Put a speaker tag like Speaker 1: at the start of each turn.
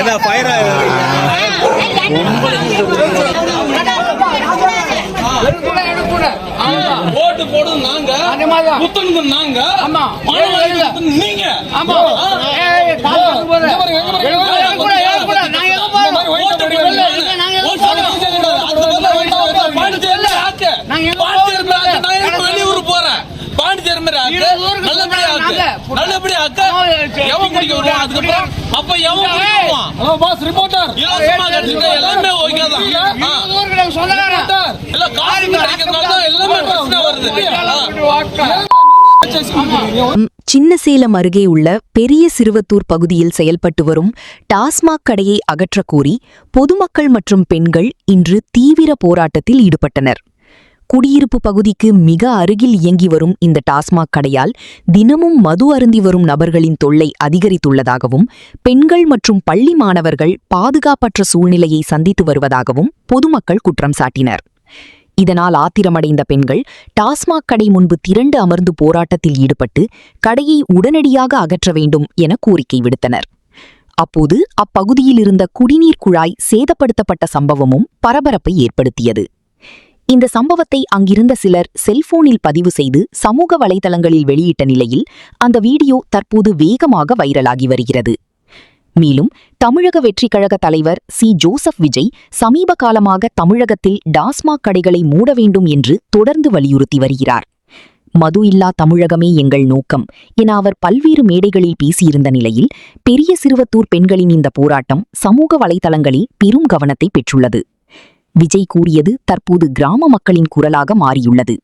Speaker 1: என்ன ஃபயர் ஓட்டு போடுறது நாங்க, குத்துனது நாங்க, நீங்க. வெளியூர் போறேன், பாண்டிச்சேரி மாதிரி நல்லபடியா எவன் குடிக்க வருவான், அதுக்கப்புறம் அப்ப எவன் ரிப்போர்ட்டர் எல்லாமே
Speaker 2: சின்னசேலம் அருகே உள்ள பெரிய சிறுவத்தூர் பகுதியில் செயல்பட்டு வரும் டாஸ்மாக் கடையை அகற்றக் கோரி பொதுமக்கள் மற்றும் பெண்கள் இன்று தீவிர போராட்டத்தில் ஈடுபட்டனர். குடியிருப்பு பகுதிக்கு மிக அருகில் இயங்கி வரும் இந்த டாஸ்மாக் கடையால் தினமும் மது அருந்தி வரும் நபர்களின் தொல்லை அதிகரித்துள்ளதாகவும் பெண்கள் மற்றும் பள்ளி மாணவர்கள் பாதுகாப்பற்ற சூழ்நிலையை சந்தித்து வருவதாகவும் பொதுமக்கள் குற்றம் சாட்டினர். இதனால் ஆத்திரமடைந்த பெண்கள் டாஸ்மாக் கடை முன்பு திரண்டு அமர்ந்து போராட்டத்தில் ஈடுபட்டு கடையை உடனடியாக அகற்ற வேண்டும் என கோரிக்கை விடுத்தனர். அப்போது அப்பகுதியில் இருந்த குடிநீர் குழாய் சேதப்படுத்தப்பட்ட சம்பவமும் பரபரப்பை ஏற்படுத்தியது. இந்த சம்பவத்தை அங்கிருந்த சிலர் செல்போனில் பதிவு செய்து சமூக வலைதளங்களில் வெளியிட்ட நிலையில் அந்த வீடியோ தற்போது வேகமாக வைரலாகி வருகிறது. மேலும் தமிழக வெற்றிக் கழக தலைவர் சி. ஜோசப் விஜய் சமீப காலமாக தமிழகத்தில் டாஸ்மாக் கடைகளை மூட வேண்டும் என்று தொடர்ந்து வலியுறுத்தி வருகிறார். மது இல்லா தமிழகமே எங்கள் நோக்கம் என அவர் பல்வேறு மேடைகளில் பேசியிருந்த நிலையில் பெரிய சிறுவத்தூர் பெண்களின் இந்த போராட்டம் சமூக வலைதளங்களில் பெரும் கவனத்தை பெற்றுள்ளது. விஜய் கூறியது தற்போது கிராம மக்களின் குரலாக மாறியுள்ளது.